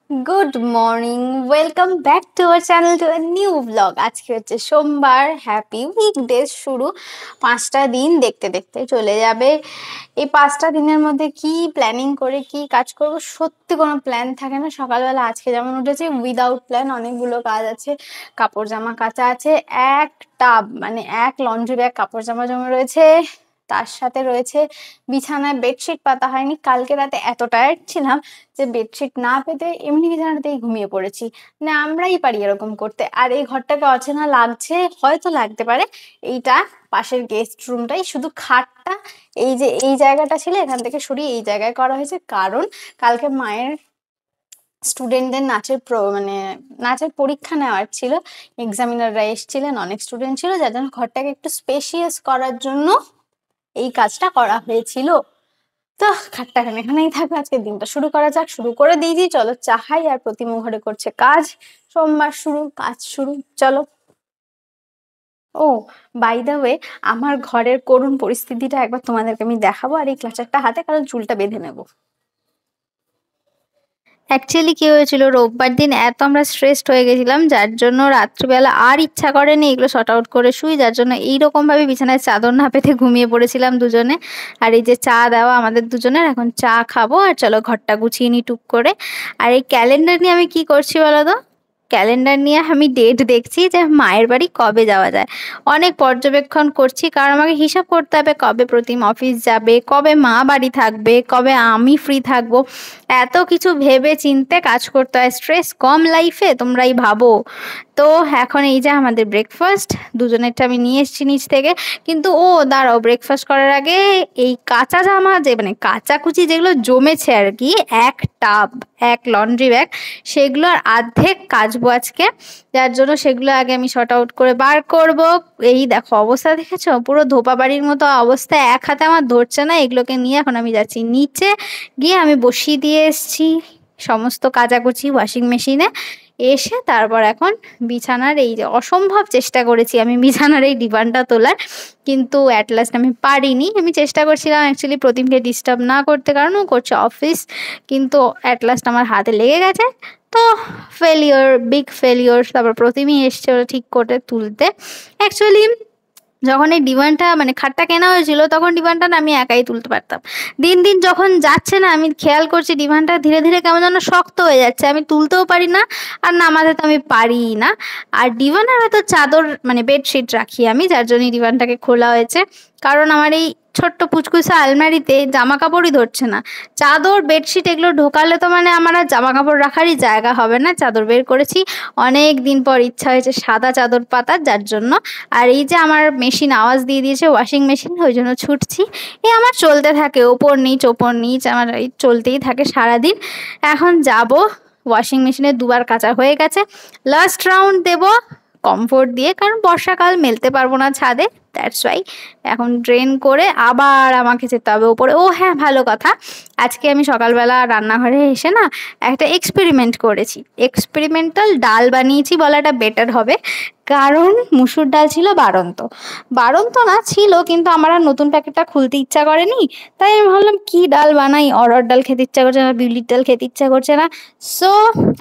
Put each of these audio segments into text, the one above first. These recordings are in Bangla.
Good morning, welcome back to our channel to a new blog. আজকে হচ্ছে সোমবার, হ্যাপি উইকডেজ শুরু। 5টা দিন দেখতে দেখতে চলে যাবে। এই 5টা দিনের মধ্যে কি প্ল্যানিং করে কি কাজ করব, সত্যি কোনো প্ল্যান থাকে না। সকালবেলা আজকে যেমন উঠেছি উইদাউট প্ল্যান, অনেকগুলো কাজ আছে, কাপড় জামা কাচা আছে, এক টাব মানে এক লন্ড্রি ব্যাগ কাপড় জামা জমা রয়েছে, তার সাথে রয়েছে বিছানায় বেডশিট পাতা হয়নি। কালকে রাতে এত টায়ার্ড ছিলাম যে বেডশিট না পেতে এমনি বিছানাতেই ঘুমিয়ে পড়েছি। মানে আমরাই পারি এরকম করতে। আর এই ঘরটাকে অচেনা লাগছে, হয়তো লাগতে পারে, এইটা পাশের গেস্ট রুমটাই, শুধু খাটটা এই যে এই জায়গাটা ছিল এখান থেকে সরিয়ে এই জায়গায় করা হয়েছে, কারণ কালকে মায়ের স্টুডেন্টদের মানে নাচের পরীক্ষা নেওয়ার ছিল, এক্সামিনাররা এসেছিলেন, অনেক স্টুডেন্ট ছিল, যার জন্য ঘরটাকে একটু স্পেশিয়াস করার জন্য এই কাজটা করা হয়েছিল। তো খাটটা এখানেই থাকবে, আজকে দিনটা শুরু করা যাক। শুরু করে দিয়েছি, চলো চাহাই। আর প্রতিমা ঘরে করছে কাজ, সোমবার শুরু, কাজ শুরু, চলো। ও, বাই দ্য ওয়ে, আমার ঘরের করুণ পরিস্থিতিটা একবার তোমাদেরকে আমি দেখাবো, আর এই ক্লাচারটা হাতে, কারণ চুলটা বেঁধে নেবো। অ্যাকচুয়ালি কি হয়েছিল, রোববার দিন এত আমরা স্ট্রেসড হয়ে গেছিলাম, যার জন্য রাত্রিবেলা আর ইচ্ছা করেনি এগুলো শর্ট আউট করে শুই, যার জন্য এইরকম ভাবে বিছানায় চাদর না পেতে ঘুমিয়ে পড়েছিলাম দুজনে। আর এই যে চা দেওয়া আমাদের দুজনের, এখন চা খাবো আর চলো ঘরটা গুছিয়ে নিই টুক করে। আর এই ক্যালেন্ডার নিয়ে আমি কি করছি বলো তো, ক্যালেন্ডার নিয়ে আমি ডেট দেখছি যে মায়ের বাড়ি কবে যাওয়া যায়। অনেক পর্যবেক্ষণ করছি, কারণ আমাকে হিসাব করতে হবে কবে প্রতিম অফিস যাবে, কবে মা বাড়ি থাকবে, কবে আমি ফ্রি থাকবো। এত কিছু ভেবে চিনতে কাজ করতে হয়। স্ট্রেস কম লাইফে, তোমরাই ভাবো। তো এখন এই যে আমাদের ব্রেকফাস্ট, দুজনেরটা আমি নিয়ে এসেছি নিচ থেকে। কিন্তু দাঁড়াও, ব্রেকফাস্ট করার আগে এই কাঁচা জামা যে মানে কাচাকুচি যেগুলো জমেছে আর কি, এক টাব, এক লন্ড্রি ব্যাগ, সেগুলো আর অর্ধেক কাচবো আজকে, যার জন্য সেগুলো আগে আমি শর্ট আউট করে বার করব। এই দেখো অবস্থা, দেখেছো পুরো ধোপা বাড়ির মতো অবস্থা, এক হাতে আমার ধরছে না। এগুলোকে নিয়ে এখন আমি যাচ্ছি নিচে, গিয়ে আমি বসিয়ে দিয়ে এসছি সমস্ত কাচাকুচি ওয়াশিং মেশিনে। এসে তারপর এখন বিছানার এই যে অসম্ভব চেষ্টা করেছি আমি বিছানার এই ডিভানটা তোলার, কিন্তু অ্যাট লাস্ট আমি পারিনি। আমি চেষ্টা করছিলাম অ্যাকচুয়ালি প্রতিমকে ডিস্টার্ব না করতে, কারণ ও করছে অফিস, কিন্তু অ্যাট লাস্ট আমার হাতে লেগে গেছে। তো ফেলিওর, বিগ ফেলিওর। তারপর প্রতিমই এসছে ওরা ঠিক করে তুলতে। অ্যাকচুয়ালি যখন এই ডিমান্ডটা মানে খাটটা কেনা হয়েছিল, তখন ডিমান্ডটা না আমি একাই তুলতে পারতাম। দিন দিন যখন যাচ্ছে না, আমি খেয়াল করছি ডিমান্ডটা ধীরে ধীরে কেমন যেন শক্ত হয়ে যাচ্ছে, আমি তুলতেও পারি না, আর নামাতে তো আমি পারিই না। আর ডিভানের হয়তো চাদর মানে বেডশিট রাখি আমি, যার জন্য ডিভানটাকে খোলা হয়েছে, কারণ আমার এই ছোট্ট পুচকুচা আলমারিতে জামা কাপড়ই ধরছে না। চাদর বেডশিট এগুলো ঢোকালে তো মানে আমার আর জামা কাপড় রাখারই জায়গা হবে না। চাদর বের করেছি, অনেক দিন পর ইচ্ছা হয়েছে সাদা চাদর পাতার, যার জন্য। আর এই যে আমার মেশিন আওয়াজ দিয়ে দিয়েছে, ওয়াশিং মেশিন, ওই জন্য ছুটছি। আমার চলতে থাকে, ওপর নিচ ওপর নিচ, আমার এই চলতেই থাকে সারাদিন। এখন যাব, ওয়াশিং মেশিনে দুবার কাচা হয়ে গেছে, লাস্ট রাউন্ড দেব কমফোর্ট দিয়ে, কারণ বর্ষাকাল মেলতে পারবো না ছাদে, দ্যাটস ওয়াই। এখন ড্রেন করে আবার আমাকে যেতে হবে ওপরে। ও হ্যাঁ, ভালো কথা, আজকে আমি সকালবেলা রান্নাঘরে এসে না একটা এক্সপেরিমেন্ট করেছি। এক্সপেরিমেন্টাল ডাল বানিয়েছি বলাটা বেটার হবে, কারণ মুসুর ডাল ছিল বাড়ন্ত। বাড়ন্ত না ছিল, কিন্তু আমার আর নতুন প্যাকেটটা খুলতে ইচ্ছা করেনি। তাই আমি ভাবলাম কি ডাল বানাই, অরহর ডাল খেতে ইচ্ছা করছে না, বিউলির ডাল খেতে ইচ্ছা করছে না। So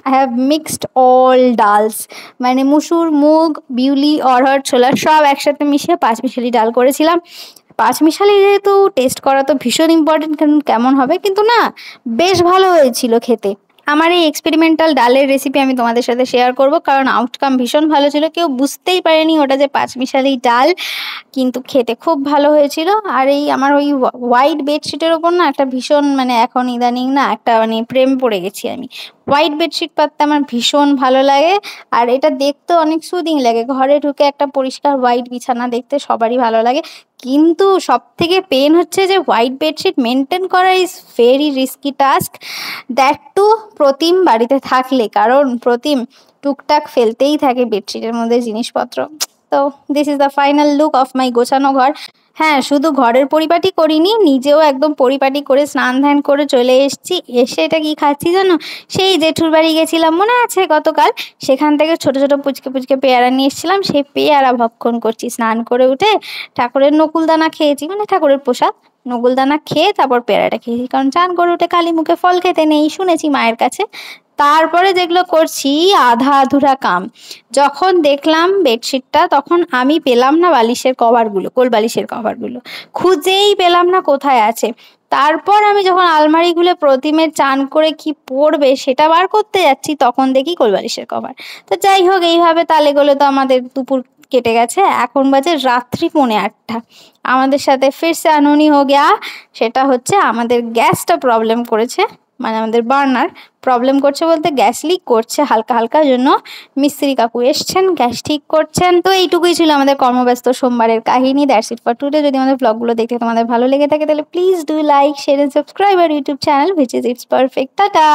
I have mixed all dals, মানে মুসুর, মুগ, বিউলি, অরহর, ছোলা সব একসাথে মিশিয়ে পাঁচমিশালি ডাল করেছিলাম। পাঁচমিশালি যেহেতু, টেস্ট করা তো ভীষণ ইম্পর্টেন্ট, কারণ কেমন হবে, কিন্তু না বেশ ভালো হয়েছিল খেতে। আমার এই এক্সপেরিমেন্টাল ডালের রেসিপি আমি তোমাদের সাথে শেয়ার করব, কারণ আউটকাম ভীষণ ভালো ছিল। কেউ বুঝতেই পারেনি ওটা যে পাঁচমিশালি ডাল, কিন্তু খেতে খুব ভালো হয়েছিল। আর এই আমার ওই হোয়াইট বেডশিটের ওপর না একটা ভীষণ মানে এখন ইদানিং না একটা মানে প্রেম পড়ে গেছি আমি। হোয়াইট বেডশিট পাততে আমার ভীষণ ভালো লাগে, আর এটা দেখতে অনেক সুদিং লাগে। ঘরে ঢুকে একটা পরিষ্কার হোয়াইট বিছানা দেখতে সবারই ভালো লাগে, কিন্তু সব থেকে পেন হচ্ছে যে হোয়াইট বেডশিট মেনটেন করা is very risky task, that too Pratim বাড়িতে থাকলে, কারণ প্রতিম টুকটাক ফেলতেই থাকে বেডশিটের মধ্যে জিনিসপত্র। তো this is the final look of my গোছানো ঘর। হ্যাঁ, শুধু ঘরের পরিপাটি করিনি, নিজেও একদম পরিপাটি করে স্নান ধ্যান করে চলে এসেছি। এসে এটা কি খাচ্ছি জানো, সেই জেঠুর বাড়ি গেছিলাম মনে আছে গতকাল, সেখান থেকে ছোট ছোট পুচকে পুচকে পেয়ারা নিয়ে এসেছিলাম, সেই পেয়ারা ভক্ষণ করছি স্নান করে উঠে। ঠাকুরের নকুলদানা খেয়েছি, মানে ঠাকুরের প্রসাদ, নকুলদানা খেয়ে তারপর পেয়ারাটা খেয়েছি, কারণ চান করে উঠে খালি মুখে ফল খেতে নেই, শুনেছি মায়ের কাছে। তারপরে যেগুলো করছি আধা আধুরা কাম, যখন দেখলাম বেডশিটটা তখন আমি পেলাম না বালিশের কভারগুলো, কোল বালিশের কভারগুলো খুঁজেই পেলাম না কোথায় আছে। তারপর আমি যখন আলমারি খুলে প্রতিমের চান করে কি পড়বে সেটা বার করতে যাচ্ছি, তখন দেখি কোল বালিশের কভার। তো যাই হোক, এইভাবে তালে গলে তো আমাদের দুপুর কেটে গেছে। এখন বাজে রাত্রি 8:45। আমাদের সাথে ফিরসে আনহনি হো গিয়া, সেটা হচ্ছে আমাদের গ্যাসটা প্রবলেম করেছে, মানে আমাদের বার্নার প্রবলেম করছে, বলতে গ্যাস লিক করছে হালকা হালকা, জন্য মিস্ত্রি কাকু এসছেন, গ্যাস ঠিক করছেন। তো এইটুকুই ছিল আমাদের কর্মব্যস্ত সোমবারের কাহিনী। That's it for today. যদি আমাদের ব্লগগুলো দেখতে তোমাদের ভালো লেগে থাকে তাহলে please do like, share and subscribe আর YouTube channel which is it's perfect. Tata.